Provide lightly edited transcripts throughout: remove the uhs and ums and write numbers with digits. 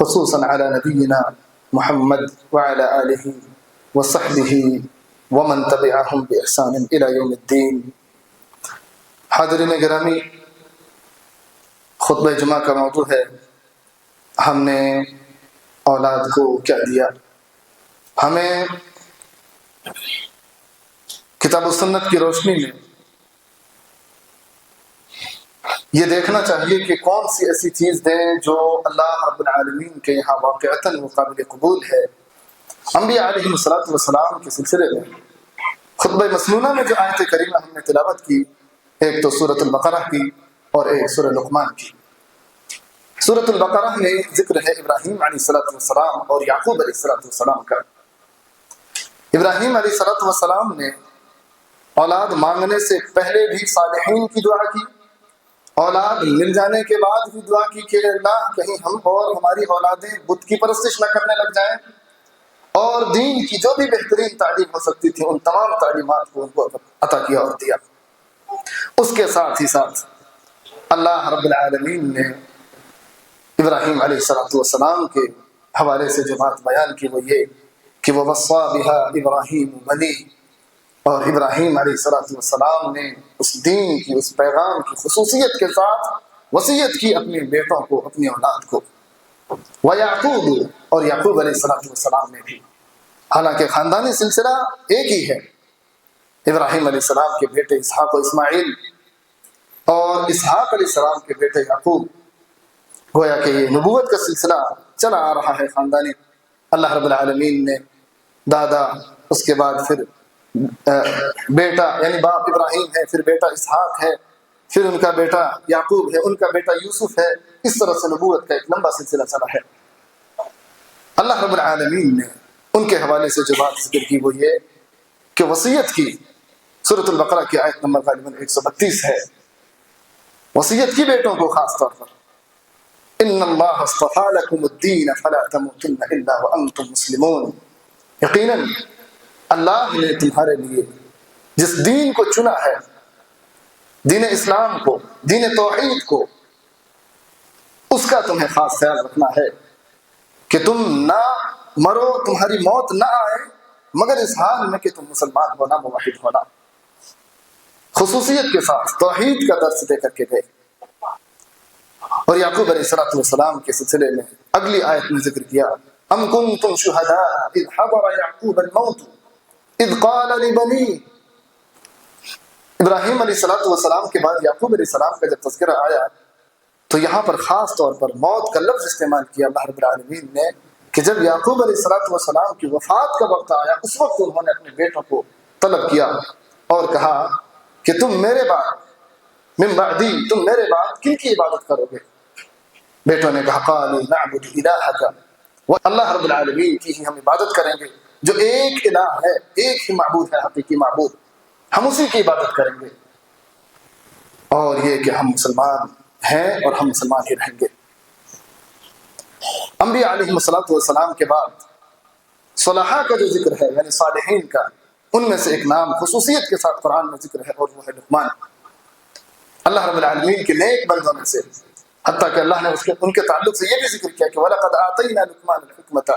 خصوصاً علی نبینا محمد وعلی آلہ وصحبہ ومن تبعہم بإحسان الی یوم الدین۔ حاضرین گرامی، خطبہ جمعہ کا موضوع ہے ہم نے اولاد کو کیا دیا۔ ہمیں کتاب و سنت کی روشنی میں یہ دیکھنا چاہیے کہ کون سی ایسی چیز دیں جو اللہ رب العالمین کے یہاں واقعتاً وہ قابل قبول ہے۔ انبیاء علیہ السلام کے سلسلے میں خطبہ مسنونہ میں جو آیت کریمہ ہم نے تلاوت کی، ایک تو سورۃ البقرہ کی اور ایک سورۃ لقمان کی۔ سورۃ البقرہ میں ذکر ہے ابراہیم علیہ السلام اور یعقوب علیہ السلام کا۔ ابراہیم علیہ السلام نے اولاد مانگنے سے پہلے بھی صالحین کی دعا کی، اولاد مل جانے کے بعد بھی دعا کی کہ اللہ کہیں ہم اور ہماری اولادیں بت کی پرستش نہ کرنے لگ جائیں، اور دین کی جو بھی بہترین تعلیم ہو سکتی تھی ان تمام تعلیمات کو ان کو عطا کیا اور دیا۔ اس کے ساتھ ہی ساتھ اللہ رب العالمین نے ابراہیم علیہ السلام کے حوالے سے جو بات بیان کی وہ یہ کہ وہ وصّى بها ابراہیم بنی، اور ابراہیم علیہ السلام نے اس دین کی، اس پیغام کی خصوصیت کے ساتھ وصیت کی اپنے بیٹوں کو، اپنی اولاد کو۔ ویعقوب، اور یعقوب علیہ السلام نے بھی، حالانکہ خاندانی سلسلہ ایک ہی ہے، ابراہیم علیہ السلام کے بیٹے اسحاق و اسماعیل اور اسحاق علیہ السلام کے بیٹے یعقوب، گویا کہ یہ نبوت کا سلسلہ چلا آ رہا ہے خاندانی۔ اللہ رب العالمین نے دادا، اس کے بعد پھر بیٹا یعنی باپ ابراہیم ہے، پھر بیٹا اسحاق ہے، پھر ان کا بیٹا یعقوب ہے، ان کا بیٹا یوسف ہے، اس طرح سے نبوت کا ایک لمبا سلسلہ چلا ہے۔ اللہ رب العالمین نے ان کے حوالے سے جو بات ذکر کی وہ یہ کہ وصیت کی، سورۃ البقرہ کی آیت نمبر غالباً 132 ہے، وصیت کی بیٹوں کو خاص طور پر، ان اللہ اصطفى لكم الدین فلا تموتن الا وانتم مسلمون، یقیناً اللہ نے تمہارے لیے جس دین کو چنا ہے، دین اسلام کو، دین توحید کو، اس کا تمہیں خاص خیال رکھنا ہے کہ تم نہ مرو، تمہاری موت نہ آئے مگر اس حال میں کہ تم مسلمان ہونا، موحد ہونا، خصوصیت کے ساتھ توحید کا درس دے کر کے گئے۔ اور یعقوب علیہ السلام کے سلسلے میں اگلی آیت میں ذکر کیا، ام کنتم شہداء اذ حضر یعقوب الموت اذ قال لبنیہ۔ ابراہیم علیہ السلام کے بعد یعقوب علیہ السلام کا جب تذکرہ آیا تو یہاں پر خاص طور پر موت کا لفظ استعمال کیا اللہ رب العالمین نے، کہ جب یعقوب علیہ السلام کی وفات کا وقت آیا اس وقت انہوں نے اپنے بیٹوں کو طلب کیا اور کہا کہ تم میرے بعد، من بعدی، تم میرے بعد کن کی عبادت کرو گے؟ بیٹوں نے کہا قالوا نعبد الہک، وہ اللہ رب العالمین کی ہی ہم عبادت کریں گے، جو ایک الہ ہے، ایک ہی معبود ہے، حقیقی معبود، ہم اسی کی عبادت کریں گے، اور یہ کہ ہم مسلمان ہیں اور ہم مسلمان ہی رہیں گے۔ انبیاء علیہ السلام کے بعد صلحاء کا جو ذکر ہے یعنی صالحین کا، ان میں سے ایک نام خصوصیت کے ساتھ قرآن میں ذکر ہے اور وہ ہے لقمان۔ اللہ رب العالمین کے نیک بندوں میں سے، حتیٰ کہ اللہ نے ان کے تعلق سے یہ بھی ذکر کیا کہ وَلَقَدْ آتَيْنَا لُقْمَانَ الْحِكْمَةَ،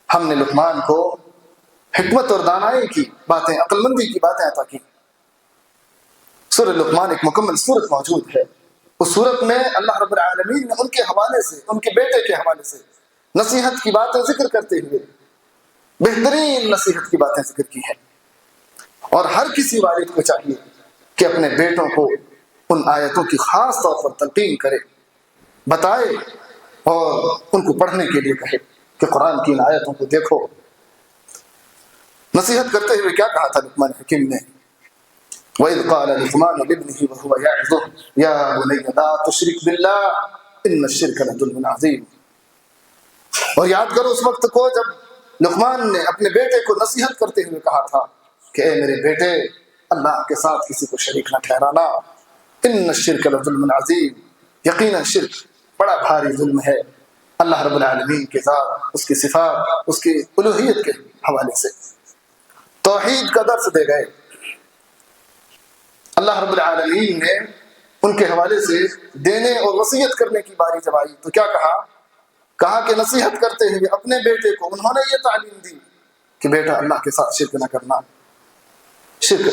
ہم نے لقمان کو حکمت اور دانائی کی باتیں، عقل مندی کی باتیں عطا کی۔ سورہ لقمان ایک مکمل سورت موجود ہے، اس سورت میں اللہ رب العالمین نے ان کے حوالے سے، ان کے بیٹے کے حوالے سے نصیحت کی باتیں ذکر کرتے ہوئے بہترین نصیحت کی باتیں ذکر کی ہیں، اور ہر کسی والد کو چاہیے کہ اپنے بیٹوں کو ان آیتوں کی خاص طور پر تلقین کرے، بتائے اور ان کو پڑھنے کے لیے کہے کہ قرآن کی ان آیتوں کو دیکھو۔ نصیحت کرتے ہوئے کیا کہا تھا لقمان حکیم نے؟ وَإِذْ قَالَ لُقْمَانُ لِابْنِهِ وَهُوَ يَعِظُهُ يَا بُنَيَّ لَا تُشْرِكْ بِاللَّهِ إِنَّ الشِّرْكَ لَظُلْمٌ عَظِيمٌ۔ اور یاد کرو اس وقت کو جب لقمان نے اپنے بیٹے کو نصیحت کرتے ہوئے کہا تھا کہ اے میرے بیٹے، اللہ کے ساتھ کسی کو شریک نہ ٹھہرانا، إِنَّ الشِّرْكَ لَظُلْمٌ عَظِيمٌ، یقیناً شرک بڑا بھاری ظلم ہے اللہ رب العالمین کے ذات، اس کی صفات، اس کی الوہیت کے حوالے سے۔ توحید کا درس دے گئے اللہ رب العالمین نے، ان کے حوالے سے دینے اور وصیت کرنے کی باری جب آئی تو کیا کہا؟ کہا کہ نصیحت کرتے ہوئے اپنے بیٹے کو انہوں نے یہ تعلیم دی کہ بیٹا اللہ کے ساتھ شرک نہ کرنا. شرک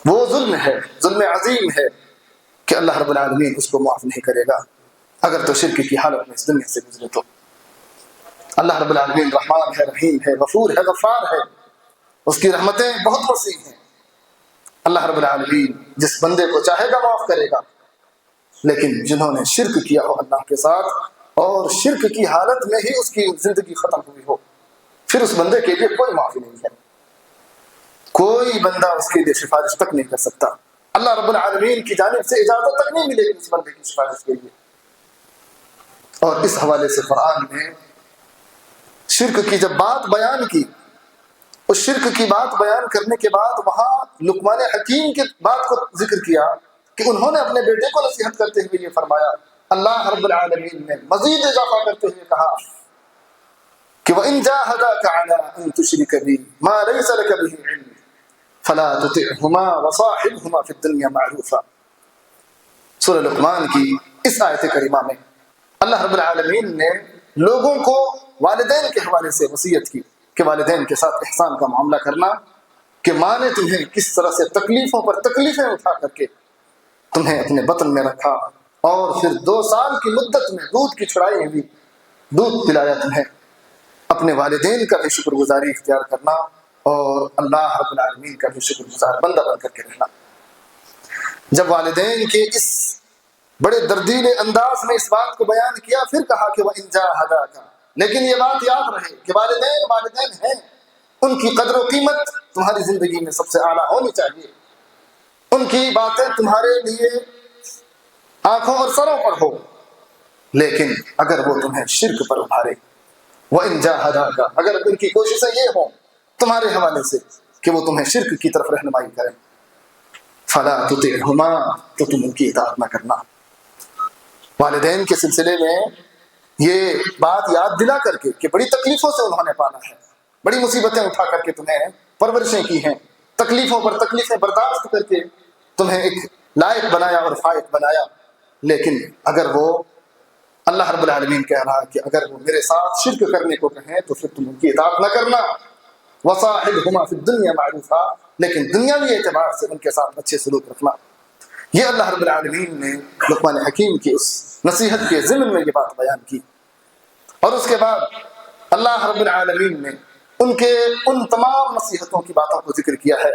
وہ ظلم ہے، ظلم عظیم ہے کہ اللہ رب العالمین اس کو معاف نہیں کرے گا اگر تو شرک کی حالت میں اس دنیا سے گزرے. تو اللہ رب العالمین رحمان ہے، رحیم ہے، غفور ہے، غفار ہے، اس کی رحمتیں بہت وسیع ہیں. اللہ رب العالمین جس بندے کو چاہے گا معاف کرے گا، لیکن جنہوں نے شرک کیا ہو اللہ کے ساتھ اور شرک کی حالت میں ہی اس کی زندگی ختم ہوئی ہو، پھر اس بندے کے لیے کوئی معافی نہیں ہے. کوئی بندہ اس کے لیے سفارش تک نہیں کر سکتا. اللہ رب العالمین کی جانب سے اجازت تک نہیں ملے گی اس بندے کی سفارش کے لیے. اور اس حوالے سے قرآن نے شرک کی جب بات بیان کی، اس شرک کی بات بیان کرنے کے بعد وہاں لقمان حکیم کی بات کو ذکر کیا کہ انہوں نے اپنے بیٹے کو نصیحت کرتے ہوئے یہ فرمایا. اللہ رب العالمین نے مزید اضافہ کرتے ہوئے کہا کہ وَإِن جَاهَدَاكَ عَلَىٰ أَن تُشْرِكَ بِي مَا لَيْسَ لَكَ بِهِ عِلْمٌ فَلَا تُطِعْهُمَا وَصَاحِبْهُمَا فِي الدُّنْيَا مَعْرُوفًا. سورہ لقمان کی اس آیت کریمہ میں اللہ رب العالمین نے لوگوں کو والدین کے حوالے سے وصیت کی کہ والدین کے ساتھ احسان کا معاملہ کرنا، کہ ماں نے تمہیں کس طرح سے تکلیفوں پر تکلیفیں اٹھا کر کے تمہیں اپنے بطن میں رکھا اور پھر 2 سال کی مدت میں دودھ کی چھڑائی ہوئی، دودھ پلایا تمہیں. اپنے والدین کا بھی شکر گزاری اختیار کرنا اور اللہ رب العالمین کا بھی شکر گزار بندہ بن کر کے رہنا. جب والدین کے اس بڑے دردیلے انداز میں اس بات کو بیان کیا، پھر کہا کہ وَإِن جَاهَدَاكَ، لیکن یہ بات یاد رہے کہ والدین ہیں، ان کی قدر و قیمت تمہاری زندگی میں سب سے اعلیٰ ہونی چاہیے. ان کی باتیں تمہارے لیے آنکھوں اور سروں پر ہو، لیکن اگر وہ تمہیں شرک پر ابھارے، وَإِن جَاهَدَاكَ، اگر ان کی کوششیں یہ ہوں تمہارے حوالے سے کہ وہ تمہیں شرک کی طرف رہنمائی کریں، فَلَا تُطِعْهُمَا، تو تم ان کی اطاعت نہ کرنا. والدین کے سلسلے میں یہ بات یاد دلا کر کے کہ بڑی تکلیفوں سے انہوں نے پالا ہے، بڑی مصیبتیں اٹھا کر کے تمہیں پرورشیں کی ہیں، تکلیفوں پر تکلیفیں برداشت کر کے تمہیں ایک لائق بنایا اور فائق بنایا. لیکن اگر وہ اللہ رب العالمین کہہ رہا کہ اگر وہ میرے ساتھ شرک کرنے کو کہیں تو پھر تم ان کی اطاعت نہ کرنا. وَصَاحِبْهُمَا فِي الدُّنْيَا مَعْرُوفًا، لیکن دنیاوی اعتبار سے ان کے ساتھ اچھے سلوک رکھنا. یہ اللہ رب العالمین نے لقمان حکیم کی اس نصیحت کے ضمن میں یہ بات بیان کی. اور اس کے بعد اللہ رب العالمین نے ان کے ان تمام نصیحتوں کی باتوں کو ذکر کیا ہے.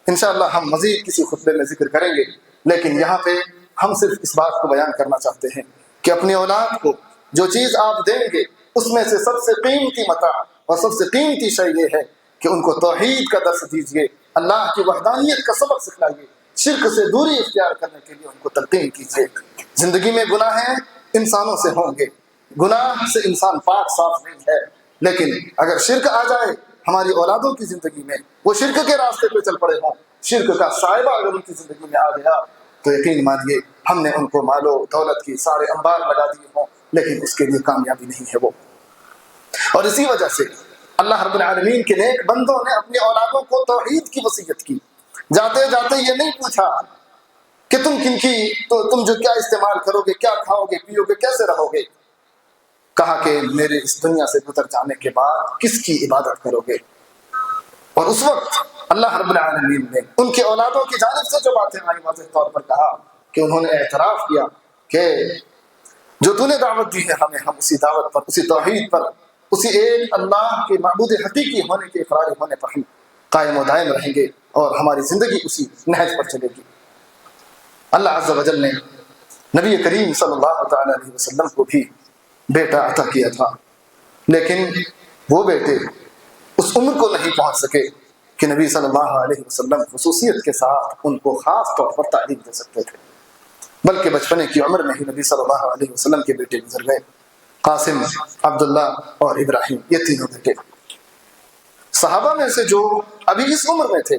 انشاءاللہ ہم مزید کسی خطبے میں ذکر کریں گے، لیکن یہاں پہ ہم صرف اس بات کو بیان کرنا چاہتے ہیں کہ اپنی اولاد کو جو چیز آپ دیں گے اس میں سے سب سے قیمتی متاع اور سب سے قیمتی شے یہ ہے کہ ان کو توحید کا درس دیجیے، اللہ کی وحدانیت کا سبق سکھلائیے، شرک سے دوری اختیار کرنے کے لیے ان کو تلقین کیجیے. زندگی میں گناہیں انسانوں سے ہوں گے، گناہ سے انسان پاک صاف نہیں ہے، لیکن اگر شرک آ جائے ہماری اولادوں کی زندگی میں، وہ شرک کے راستے پہ چل پڑے ہوں، شرک کا صاحبہ اگر ان کی زندگی میں آ گیا تو یقین مانیے ہم نے ان کو مال و دولت کی سارے انبار لگا دیے ہوں، لیکن اس کے لیے کامیابی نہیں ہے وہ. اور اسی وجہ سے اللہ رب العالمین کے نیک بندوں نے اپنی اولادوں کو توحید کی وصیت کی. جاتے جاتے یہ نہیں پوچھا کہ تم تم جو کیا استعمال کرو گے، کیا کھاؤ گے، پیو گے، کیسے رہو گے. کہا کہ میرے اس دنیا سے گزر جانے کے بعد کس کی عبادت کرو گے. اور اس وقت اللہ رب العالمین نے ان کے اولادوں کی جانب سے جو باتیں آئی واضح طور پر کہا کہ انہوں نے اعتراف کیا کہ جو تو نے دعوت دی ہے ہمیں، ہم اسی دعوت پر، اسی توحید پر، اسی ایک اللہ کے معبود حقیقی ہونے کے اقرار ہونے پر ہم قائم و دائم رہیں گے اور ہماری زندگی اسی نہج پر چلے گی. اللہ عز و جل نے نبی کریم صلی اللہ تعالی علیہ وسلم کو بھی بیٹا عطا کیا تھا، لیکن وہ بیٹے اس عمر کو نہیں پہنچ سکے کہ نبی صلی اللہ علیہ وسلم خصوصیت کے ساتھ ان کو خاص طور پر تعلیم دے سکتے تھے، بلکہ بچپنے کی عمر میں ہی نبی صلی اللہ علیہ وسلم کے بیٹے گزر گئے. قاسم، عبداللہ اور ابراہیم، یہ تینوں بیٹے صحابہ میں سے جو ابھی اس عمر میں تھے،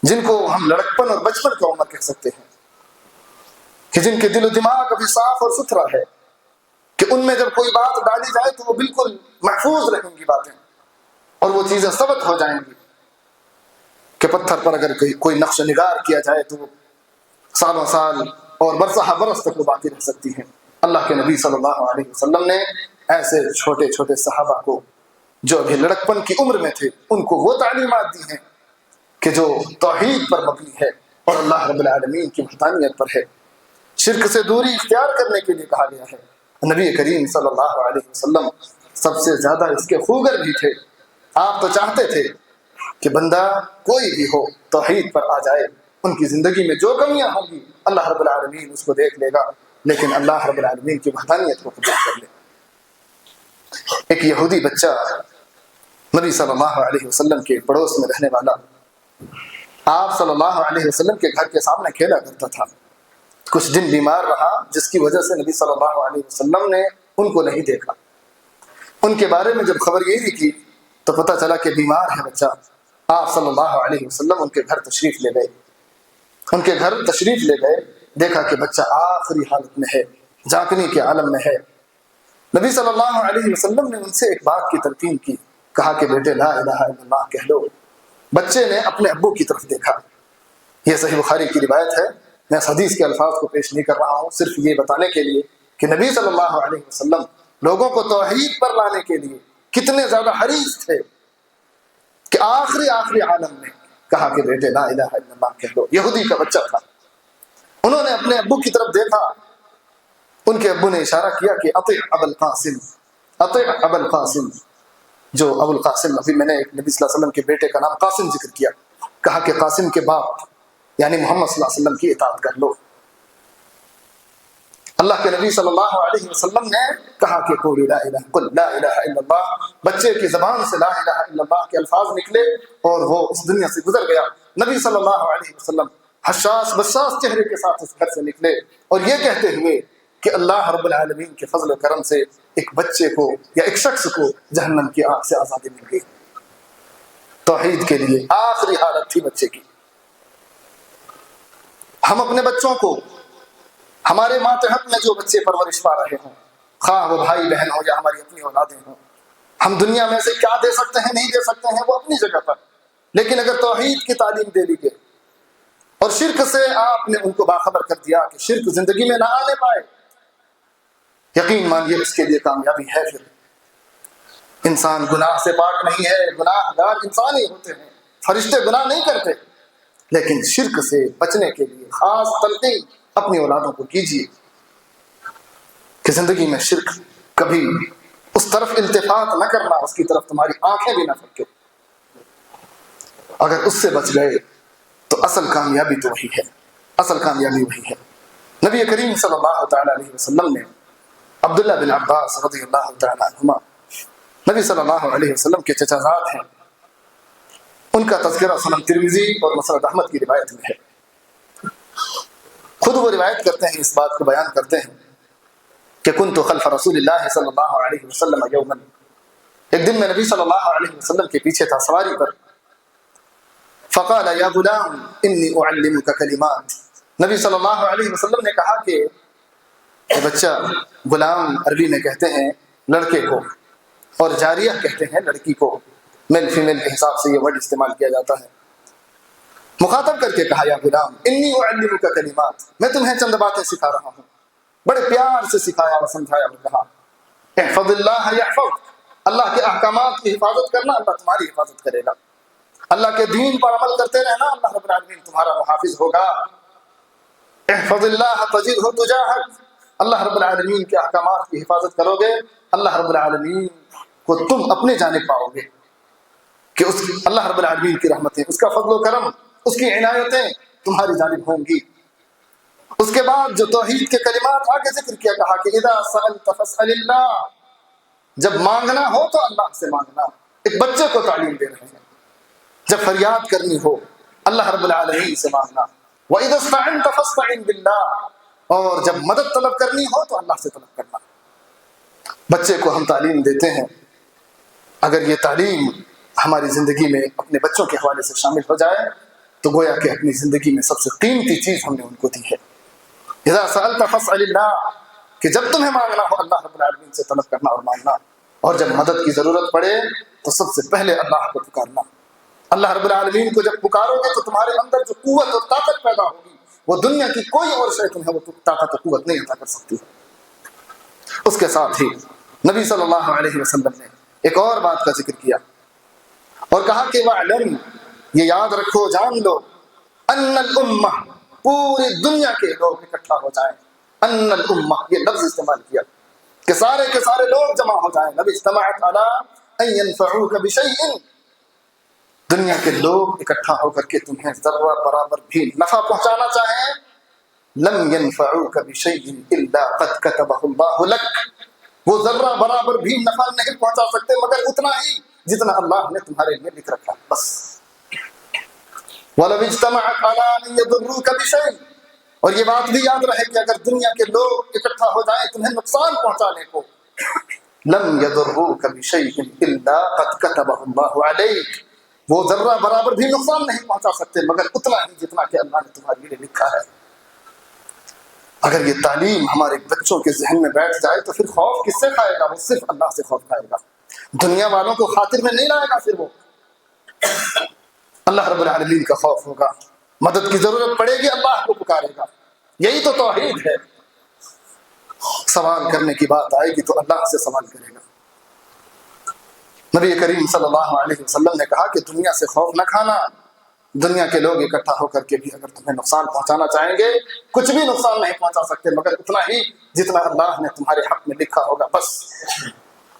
جن کو ہم لڑکپن اور بچپن کا عمر کہہ سکتے ہیں، کہ جن کے دل و دماغ ابھی صاف اور ستھرا ہے، کہ ان میں جب کوئی بات ڈالی جائے تو وہ بالکل محفوظ رہیں گی باتیں اور وہ چیزیں ثبت ہو جائیں گی، کہ پتھر پر اگر کوئی نقش و نگار کیا جائے تو وہ سالوں سال اور برسہ برس تک وہ باقی رہ سکتی ہیں. اللہ کے نبی صلی اللہ علیہ وسلم نے ایسے چھوٹے چھوٹے صحابہ کو جو ابھی لڑکپن کی عمر میں تھے ان کو وہ تعلیمات دی ہیں کہ جو توحید پر مبنی ہے اور اللہ رب العالمین کی وحدانیت پر ہے. شرک سے دوری اختیار کرنے کے لیے کہا گیا ہے. نبی کریم صلی اللہ علیہ وسلم سب سے زیادہ اس کے خوگر بھی تھے. آپ تو چاہتے تھے کہ بندہ کوئی بھی ہو توحید پر آ جائے, ان کی زندگی میں جو کمیاں ہوں گی اللہ رب العالمین اس کو دیکھ لے گا, لیکن اللہ رب العالمین کی وحدانیت کو قبول کر لے. ایک یہودی بچہ نبی صلی اللہ علیہ وسلم کے پڑوس میں رہنے والا آپ صلی اللہ علیہ وسلم کے گھر کے سامنے کھیلا کرتا تھا. کچھ دن بیمار رہا جس کی وجہ سے نبی صلی اللہ علیہ وسلم نے ان کو نہیں دیکھا. ان کے بارے میں جب خبر یہی کی تو پتہ چلا کہ بیمار ہے بچہ. آپ صلی اللہ علیہ وسلم ان کے گھر تشریف لے گئے. ان کے گھر تشریف لے گئے, دیکھا کہ بچہ آخری حالت میں ہے, جاگنے کے عالم میں ہے. نبی صلی اللہ علیہ وسلم نے ان سے ایک بات کی تلقین کی, کہا کہ بیٹے لا الہ الا اللہ کہہ لو. بچے نے اپنے ابو کی طرف دیکھا. یہ صحیح بخاری کی روایت ہے. میں اس حدیث کے الفاظ کو پیش نہیں کر رہا ہوں, صرف یہ بتانے کے لیے کہ نبی صلی اللہ علیہ وسلم لوگوں کو توحید پر لانے کے لیے کتنے زیادہ حریص تھے کہ آخری عالم میں کہا کہ بیٹے لا الہ الا اللہ کہہ لو. یہودی کا بچہ تھا. انہوں نے اپنے ابو کی طرف دیکھا. ان کے ابو نے اشارہ کیا کہ اطع ابا القاسم, اطع ابا القاسم. جو ابو القاسم, ابھی میں نے نبی صلی اللہ علیہ وسلم کے بیٹے کا نام قاسم ذکر کیا, کہا کہ قاسم کے باپ یعنی محمد صلی اللہ علیہ وسلم کی اطاعت کر لو. اللہ کے نبی صلی اللہ علیہ وسلم نے کہا کہ قل لا الہ الا اللہ. بچے کی زبان سے لا الہ الا اللہ کے الفاظ نکلے اور وہ اس دنیا سے گزر گیا. نبی صلی اللہ علیہ وسلم حساس بساس چہرے کے ساتھ اس گھر سے نکلے اور یہ کہتے ہوئے کہ اللہ رب العالمین کے فضل و کرم سے ایک بچے کو یا ایک شخص کو جہنم کی آگ سے آزادی مل گئی. توحید کے لیے آخری حالت تھی بچے کی. ہم اپنے بچوں کو, ہمارے ماتحت میں جو بچے پرورش پا رہے ہوں, خواہ وہ بھائی بہن ہو یا ہماری اپنی اولادیں ہوں, ہم دنیا میں سے کیا دے سکتے ہیں نہیں دے سکتے ہیں وہ اپنی جگہ پر, لیکن اگر توحید کی تعلیم دے دی گئی اور شرک سے آپ نے ان کو باخبر کر دیا کہ شرک زندگی میں نہ آنے پائے, یقین مانیے اس کے لیے کامیابی ہے. پھر انسان گناہ سے پاک نہیں ہے, گناہ گار انسان ہی ہوتے ہیں, فرشتے گناہ نہیں کرتے, لیکن شرک سے بچنے کے لیے خاص تلقین اپنی اولادوں کو کیجیے کہ زندگی میں شرک کبھی اس طرف التفات نہ کرنا, اس کی طرف تمہاری آنکھیں بھی نہ پھٹکے. اگر اس سے بچ گئے تو اصل کامیابی تو وہی ہے, اصل کامیابی وہی ہے. نبی کریم صلی اللہ تعالی علیہ وسلم نے عبداللہ بن عباس رضی اللہ تعالی عنہما, نبی صلی اللہ علیہ وسلم کے چچا زاد ہیں, ان کا تذکرہ سنن ترمذی اور مسند احمد کی روایت میں ہے. خود وہ روایت کرتے ہیں, اس بات کو بیان کرتے ہیں کہ کنت خلف رسول اللہ صلی اللہ علیہ وسلم یوما, ایک دن میں نبی صلی اللہ علیہ وسلم کے پیچھے تھا سواری پر. فقال یا غلام انی اعلمک کلمات, نبی صلی اللہ علیہ وسلم نے کہا کہ بچہ, غلام عربی میں کہتے ہیں لڑکے کو, اور جاریہ کہتے ہیں لڑکی کو, میل فیمیل کے حساب سے یہ ورڈ استعمال کیا جاتا ہے. مخاطب کر کے کہا یا غلام انی اعلمک کلمات, میں تمہیں چند باتیں سکھا رہا ہوں. بڑے پیار سے سکھایا اور سمجھایا اور کہا احفظ اللہ یحفظک, اللہ کے احکامات کی حفاظت کرنا اللہ تمہاری حفاظت کرے گا. اللہ کے دین پر عمل کرتے رہنا, اللہ رب العالمین تمہارا محافظ ہوگا. احفظ اللہ تجدہ تجاہک, اللہ رب العالمین کے احکامات کی حفاظت کرو گے, اللہ رب العالمین کو تم اپنے جانب پاؤ گے کہ اس اللہ رب العالمین کی رحمتیں, اس کا فضل و کرم, اس کی عنایتیں تمہاری جانب ہوں گی. اس کے بعد جو توحید کے کلمات آگے ذکر کیا, کہا کہ اذا سألت فاسأل اللہ, جب مانگنا ہو تو اللہ سے مانگنا. ایک بچے کو تعلیم دے رہے ہیں, جب فریاد کرنی ہو اللہ رب العالمین سے مانگنا. وَإِذَا اسْتَعِنْتَ فَاسْتَعِنْ بِاللَّهِ, اور جب مدد طلب کرنی ہو تو اللہ سے طلب کرنا. بچے کو ہم تعلیم دیتے ہیں, اگر یہ تعلیم ہماری زندگی میں اپنے بچوں کے حوالے سے شامل ہو جائے تو گویا کہ اپنی زندگی میں سب سے قیمتی چیز ہم نے ان کو دی ہے. اذا سألت فاسأل اللہ, کہ جب تمہیں مانگنا ہو اللہ رب العالمین سے طلب کرنا اور مانگنا, اور جب مدد کی ضرورت پڑے تو سب سے پہلے اللہ کو پکارنا. اللہ رب العالمین کو جب پکارو گے تو تمہارے اندر جو قوت اور طاقت پیدا ہوگی وہ دنیا کی کوئی اور شے تمہیں وہ طاقت اور قوت نہیں عطا کر سکتی. اس کے ساتھ ہی نبی صلی اللہ علیہ وسلم نے ایک اور بات کا ذکر کیا اور کہا کہ وَاعْلَمْ، یہ یاد رکھو، جان لو، ان الامہ، پوری دنیا کے لوگ اکٹھا ہو جائیں، ان الامہ یہ لفظ استعمال کیا کہ سارے کے سارے لوگ جمع ہو جائیں، نبی اجتمعت علی ان ينفعوک بشیء، دنیا کے لوگ اکٹھا ہو کر کے تمہیں ذرہ برابر بھی نفع پہنچانا چاہیں، لم ينفعوک بشیء الا قد كتبه اللہ لک، وہ ذرہ برابر بھی نفع نہیں پہنچا سکتے مگر اتنا ہی جتنا اللہ نے تمہارے لیے لکھ رکھا، بس۔ وَلَوِ اجْتَمَعَتْ عَلَىٰ أَن يَضُرُّوكَ بِشَيْءٍ، اور یہ بات بھی یاد رہے کہ اگر دنیا کے لوگ اکٹھا ہو جائیں تمہیں نقصان پہنچانے کو، لَمْ يَضُرُّوكَ بِشَيْءٍ إِلَّا قَدْ كَتَبَهُ اللَّهُ عَلَيْكَ، وہ ذرہ برابر بھی نقصان نہیں پہنچا سکتے مگر اتنا ہی جتنا کہ اللہ نے تمہارے لیے لکھا ہے۔ اگر یہ تعلیم ہمارے بچوں کے ذہن میں بیٹھ جائے تو پھر خوف کس سے کھائے گا؟ وہ صرف اللہ سے خوف کھائے گا، دنیا والوں کو خاطر میں نہیں لائے گا، پھر وہ اللہ رب العالمین کا خوف ہوگا، مدد کی ضرورت پڑے گی اللہ کو پکارے گا، یہی تو توحید ہے۔ سوال کرنے کی بات آئے گی تو اللہ سے سوال کرے گا۔ نبی کریم صلی اللہ علیہ وسلم نے کہا کہ دنیا سے خوف نہ کھانا، دنیا کے لوگ اکٹھا ہو کر کے بھی اگر تمہیں نقصان پہنچانا چاہیں گے کچھ بھی نقصان نہیں پہنچا سکتے مگر اتنا ہی جتنا اللہ نے تمہارے حق میں لکھا ہوگا، بس۔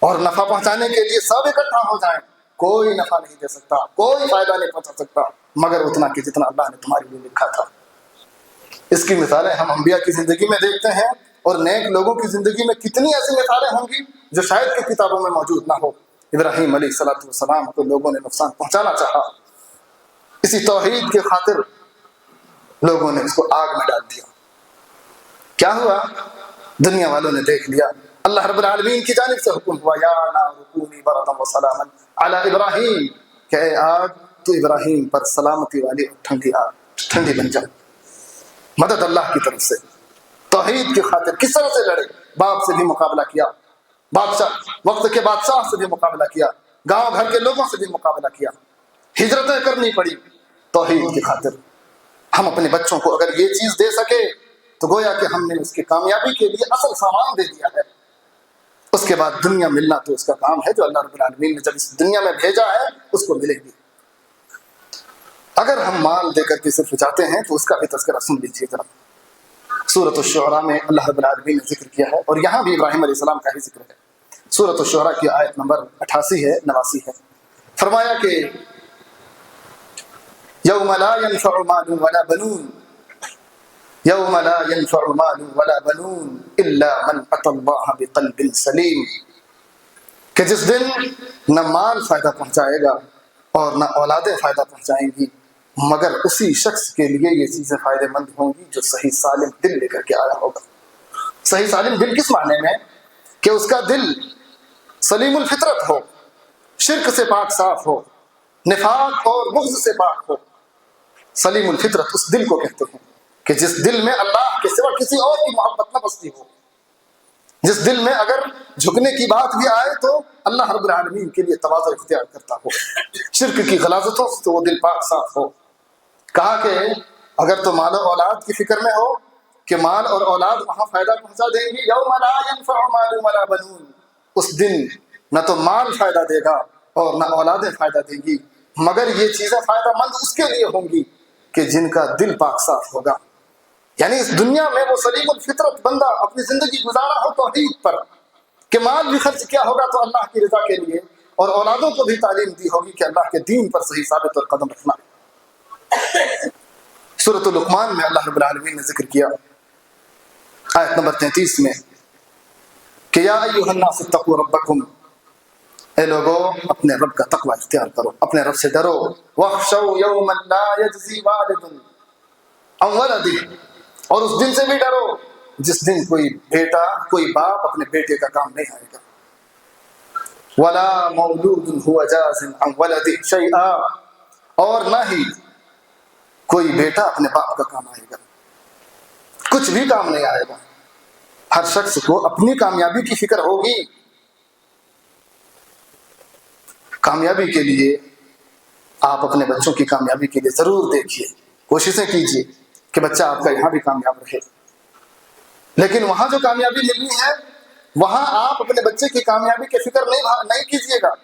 اور نفع پہنچانے کے لیے سب اکٹھا ہو جائیں، کوئی نفع نہیں دے سکتا، کوئی فائدہ نہیں پہنچا سکتا مگر اتنا کہ جتنا اللہ نے تمہارے لیے لکھا تھا۔ اس کی مثالیں ہم انبیاء کی زندگی میں دیکھتے ہیں، اور نیک لوگوں کی زندگی میں کتنی ایسی مثالیں ہوں گی جو شاید کہ کتابوں میں موجود نہ ہو۔ ابراہیم علیہ السلام کو لوگوں نے نقصان پہنچانا چاہا، اسی توحید کے خاطر لوگوں نے اس کو آگ میں ڈال دیا، کیا ہوا؟ دنیا والوں نے دیکھ لیا، اللہ رب العالمین کی جانب سے حکم ہوا، یا نار کونی بردا وسلاما علی ابراہیم، کہ اے آگ تو ابراہیم پر سلامتی والی ٹھنڈی آگ، ٹھنڈی بن جائے۔ مدد اللہ کی طرف سے، توحید کی خاطر کس طرح سے لڑے، باپ سے بھی مقابلہ کیا، بادشاہ وقت کے بادشاہ سے بھی مقابلہ کیا، گاؤں گھر کے لوگوں سے بھی مقابلہ کیا، ہجرتیں کرنی پڑی توحید کی خاطر۔ ہم اپنے بچوں کو اگر یہ چیز دے سکے تو گویا کہ ہم نے اس کی کامیابی کے لیے اصل سامان دے دیا ہے۔ اس کے بعد دنیا ملنا تو اس کا کام ہے، جو اللہ رب العالمین نے جب اس دنیا میں بھیجا ہے اس کو ملے گی۔ اگر ہم مال دے کر کے صرف جاتے ہیں تو اس کا بھی تذکرہ سن لیجیے ذرا۔ سورۃ الشعراء میں اللہ رب العالمین نے ذکر کیا ہے، اور یہاں بھی ابراہیم علیہ السلام کا ہی ذکر ہے۔ سورۃ الشعراء کی آیت نمبر 88 ہے، 89 ہے۔ فرمایا کہ یوم لا ينفع مال ولا بنون، یوم لا ينفع مال ولا بنون الا من اتى الله بقلب سلیم، کہ جس دن نہ مال فائدہ پہنچائے گا اور نہ اولادیں فائدہ پہنچائیں گی مگر اسی شخص کے لیے یہ چیزیں فائدہ مند ہوں گی جو صحیح سالم دل لے کر کے آیا ہوگا۔ صحیح سالم دل کس معنی میں؟ کہ اس کا دل سلیم الفطرت ہو، شرک سے پاک صاف ہو، نفاق اور بغض سے پاک ہو۔ سلیم الفطرت اس دل کو کہتے ہیں کہ جس دل میں اللہ کے سوا کسی اور کی محبت نہ بستی ہو، جس دل میں اگر جھکنے کی بات بھی آئے تو اللہ رب العالمین کے لیے تواضع اختیار کرتا ہو، شرک کی غلاظتوں سے تو وہ دل پاک صاف ہو۔ کہا کہ اگر تو مال و اولاد کی فکر میں ہو کہ مال اور اولاد وہاں فائدہ پہنچا دیں گی، یوم لا ينفع مال ولا بنون، اس دن نہ تو مال فائدہ دے گا اور نہ اولادیں فائدہ دیں گی مگر یہ چیزیں فائدہ مند اس کے لیے ہوں گی کہ جن کا دل پاک صاف ہوگا۔ یعنی اس دنیا میں وہ سلیم الفطرت بندہ اپنی زندگی گزارا ہو توحید پر، کہ مال بھی خرچ کیا ہوگا تو اللہ کی رضا کے لیے، اور اولادوں کو بھی تعلیم دی ہوگی کہ اللہ کے دین پر صحیح ثابت اور قدم رکھنا۔ سورۃ لقمان میں اللہ رب العالمین نے ذکر کیا آیت نمبر 33 میں کہ یا ایھا الناس اتقوا ربکم، اے لوگو اپنے رب کا تقوی اختیار کرو، اپنے رب سے ڈرو، واخشوا یوما لا یجزی والد عن ولدہ، اور اس دن سے بھی ڈرو جس دن کوئی بیٹا، کوئی باپ اپنے بیٹے کا کام نہیں آئے گا، ولا مولود هو جاز عن ولدہ شیئا، اور نہ ہی کوئی بیٹا اپنے باپ کا کام آئے گا، کچھ بھی کام نہیں آئے گا۔ ہر شخص کو اپنی کامیابی کی فکر ہوگی۔ کامیابی کے لیے آپ اپنے بچوں کی کامیابی کے لیے ضرور دیکھیے، کوششیں کیجیے کہ بچہ آپ کا یہاں بھی کامیاب رہے، لیکن وہاں جو کامیابی ملنی ہے وہاں آپ اپنے بچے کی کامیابی کی فکر نہیں کیجیے گا.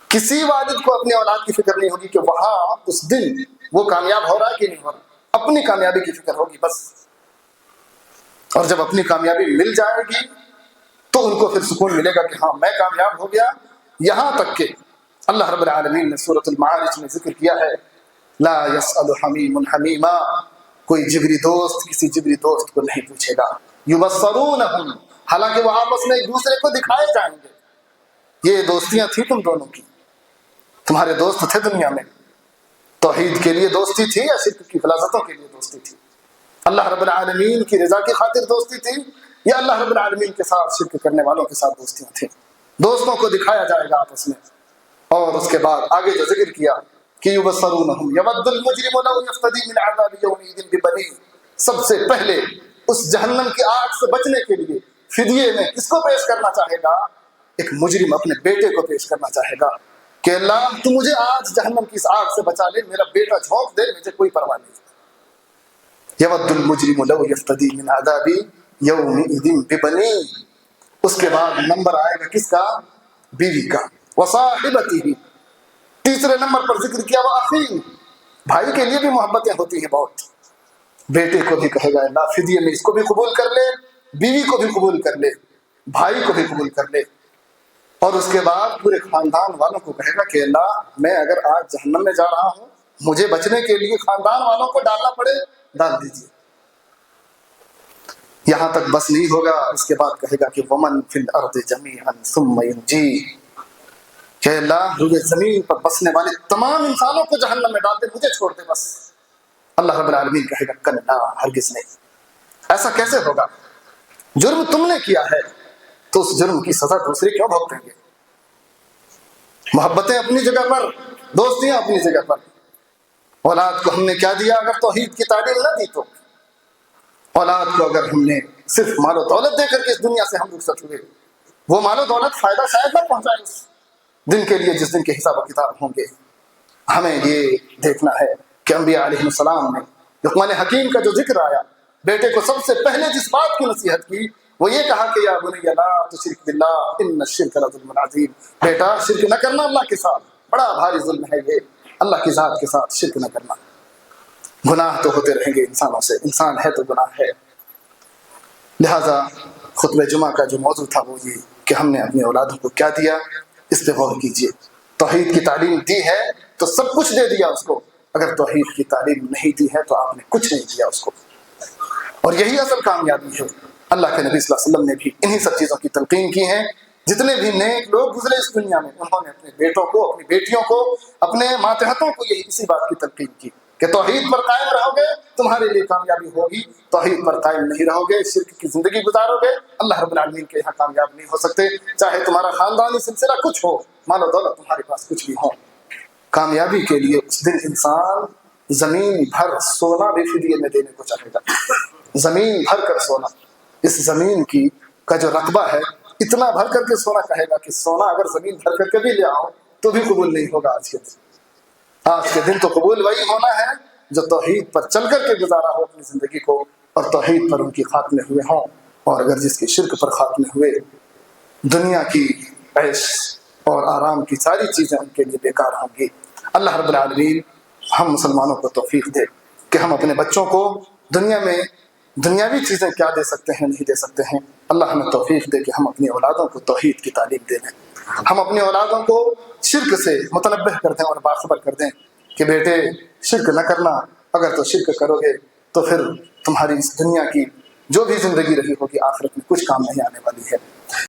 کسی والد کو اپنی اولاد کی فکر نہیں ہوگی کہ وہاں اس دن وہ کامیاب ہو رہا ہے کہ نہیں ہو رہا. اپنی کامیابی کی فکر ہوگی بس. اور جب اپنی کامیابی مل جائے گی تو ان کو پھر سکون ملے گا کہ ہاں میں کامیاب ہو گیا. یہاں تک کہ اللہ رب العالمین نے سورۃ المعارج میں ذکر کیا ہے لا يسأل حمیم حمیما، کوئی جگری دوست کسی جگری دوست کو نہیں پوچھے گا. یبصرونہم، حالانکہ وہ آپس میں ایک دوسرے کو دکھائے جائیں گے. یہ دوستیاں تھیں تم دونوں کی، تمہارے دوست تھے دنیا میں. توحید کے لیے دوستی تھی یا شرک کی غلاظتوں کے لیے دوستی تھی؟ اللہ رب العالمین کی رضا کی خاطر دوستی تھی یا اللہ رب العالمین کے ساتھ شرک کرنے والوں کے ساتھ دوستیاں تھیں؟ دوستوں کو دکھایا جائے گا آپس میں. اور اس کے بعد آگے جو ذکر کیا کہ یبصرونہم یود المجرم لو یفتدی من عذاب یومئذ ببنیہ، سب سے پہلے اس جہنم کی آگ سے بچنے کے لیے فدیے میں کس کو پیش کرنا چاہے گا؟ ایک مجرم اپنے بیٹے کو پیش کرنا چاہے گا کہ اللہ تو مجھے آج جہنم کی اس آگ سے بچا لے، میرا بیٹا جھونک دے، مجھے کوئی پرواہ نہیں. یود المجرم لو یفتدی من عذاب یومئذ ببنیہ. اس کے بعد نمبر آئے گا کس کا؟ بیوی کا. وصاحبتہ، تیسرے نمبر پر ذکر کیا وأخیہ، بھائی کے لیے بھی محبتیں ہوتی ہیں بہت. بیٹے کو بھی کہے گا اللہ فدیے میں اس کو بھی قبول کر لے، بیوی کو بھی قبول کر لے، بھائی کو بھی قبول کر لے. اور اس کے بعد پورے خاندان والوں کو کہے گا کہ اللہ میں اگر آج جہنم میں جا رہا ہوں، مجھے بچنے کے لیے خاندان والوں کو ڈالنا پڑے ڈال دیجیے. یہاں تک بس نہیں ہوگا، اس کے بعد کہے گا کہ ومن فی الارض جمیعا ثم ینجیہ، کہ اللہ روئے زمین پر بسنے والے تمام انسانوں کو جہنم میں ڈال دے، مجھے چھوڑ دے بس. اللہ رب العالمین کہے گا کلا، ہرگز نہیں. ایسا کیسے ہوگا؟ جرم تم نے کیا ہے تو اس جرم کی سزا دوسرے کیوں بھگتیں گے؟ محبتیں اپنی جگہ پر، دوستیاں اپنی جگہ پر. اولاد کو ہم نے کیا دیا اگر توحید کی تعلیم نہ دی تو؟ اولاد کو اگر ہم نے صرف مال و دولت دے کر کے اس دنیا سے ہم رخصت ہوئے، وہ مال و دولت فائدہ شاید نہ پہنچائے اس دن کے لیے جس دن کے حساب و کتاب ہوں گے. ہمیں یہ دیکھنا ہے کہ انبیاء علیہ السلام نے لقمان حکیم کا جو ذکر آیا، بیٹے کو سب سے پہلے جس بات کی نصیحت کی وہ یہ کہا کہ یا بنی لا تشرک باللہ ان الشرک لظلم عظیم، بیٹا شرک نہ کرنا اللہ کے ساتھ، بڑا بھاری ظلم ہے یہ، اللہ کی ذات کے ساتھ شرک نہ کرنا. گناہ تو ہوتے رہیں گے انسانوں سے، انسان ہے تو گناہ ہے. لہذا خطبہ جمعہ کا جو موضوع تھا وہ یہ کہ ہم نے اپنی اولادوں کو کیا دیا، اس پہ غور کیجیے. توحید کی تعلیم دی ہے تو سب کچھ دے دیا اس کو، اگر توحید کی تعلیم نہیں دی ہے تو آپ نے کچھ نہیں دیا اس کو. اور یہی اصل کامیابی ہے. اللہ کے نبی صلی اللہ علیہ وسلم نے بھی انہی سب چیزوں کی تلقین کی ہیں. جتنے بھی نیک لوگ گزرے اس دنیا میں، انہوں نے اپنے بیٹوں کو، اپنی بیٹیوں کو، اپنے ماتحتوں کو یہی اسی بات کی تلقین کی کہ توحید پر قائم رہو گے تمہارے لیے کامیابی ہوگی، توحید پر قائم نہیں رہو گے، شرک کی زندگی گزارو گے، اللہ رب العالمین کے یہاں کامیاب نہیں ہو سکتے. چاہے تمہارا خاندانی سلسلہ کچھ ہو، مال و دولت تمہارے پاس کچھ بھی ہو، کامیابی کے لیے اس دن انسان زمین بھر سونا بھی فدیے میں دینے کو چاہے گا. زمین بھر کر سونا، اس زمین کی کا جو رقبہ ہے اتنا بھر کر کے سونا کہے گا کہ سونا اگر زمین بھر کر کے بھی لے آؤ تو بھی قبول نہیں ہوگا. آج کے دن تو قبول وہی ہونا ہے جو توحید پر چل کر کے گزارا ہو اپنی زندگی کو، اور توحید پر ان کی خاتمے ہوئے ہوں. اور اگر جس کے شرک پر خاتمے ہوئے، دنیا کی عیش اور آرام کی ساری چیزیں ان کے لیے بیکار ہوں گی. اللہ رب العالمین ہم مسلمانوں کو توفیق دے کہ ہم اپنے بچوں کو دنیا میں دنیاوی چیزیں کیا دے سکتے ہیں، نہیں دے سکتے ہیں. اللہ ہمیں توفیق دے کہ ہم اپنی اولادوں کو توحید کی تعلیم دے دیں، ہم اپنی اولادوں کو شرک سے متنبہ کر دیں اور باخبر کر دیں کہ بیٹے شرک نہ کرنا، اگر تو شرک کرو گے تو پھر تمہاری اس دنیا کی جو بھی زندگی رہی ہوگی آخرت میں کچھ کام نہیں آنے والی ہے.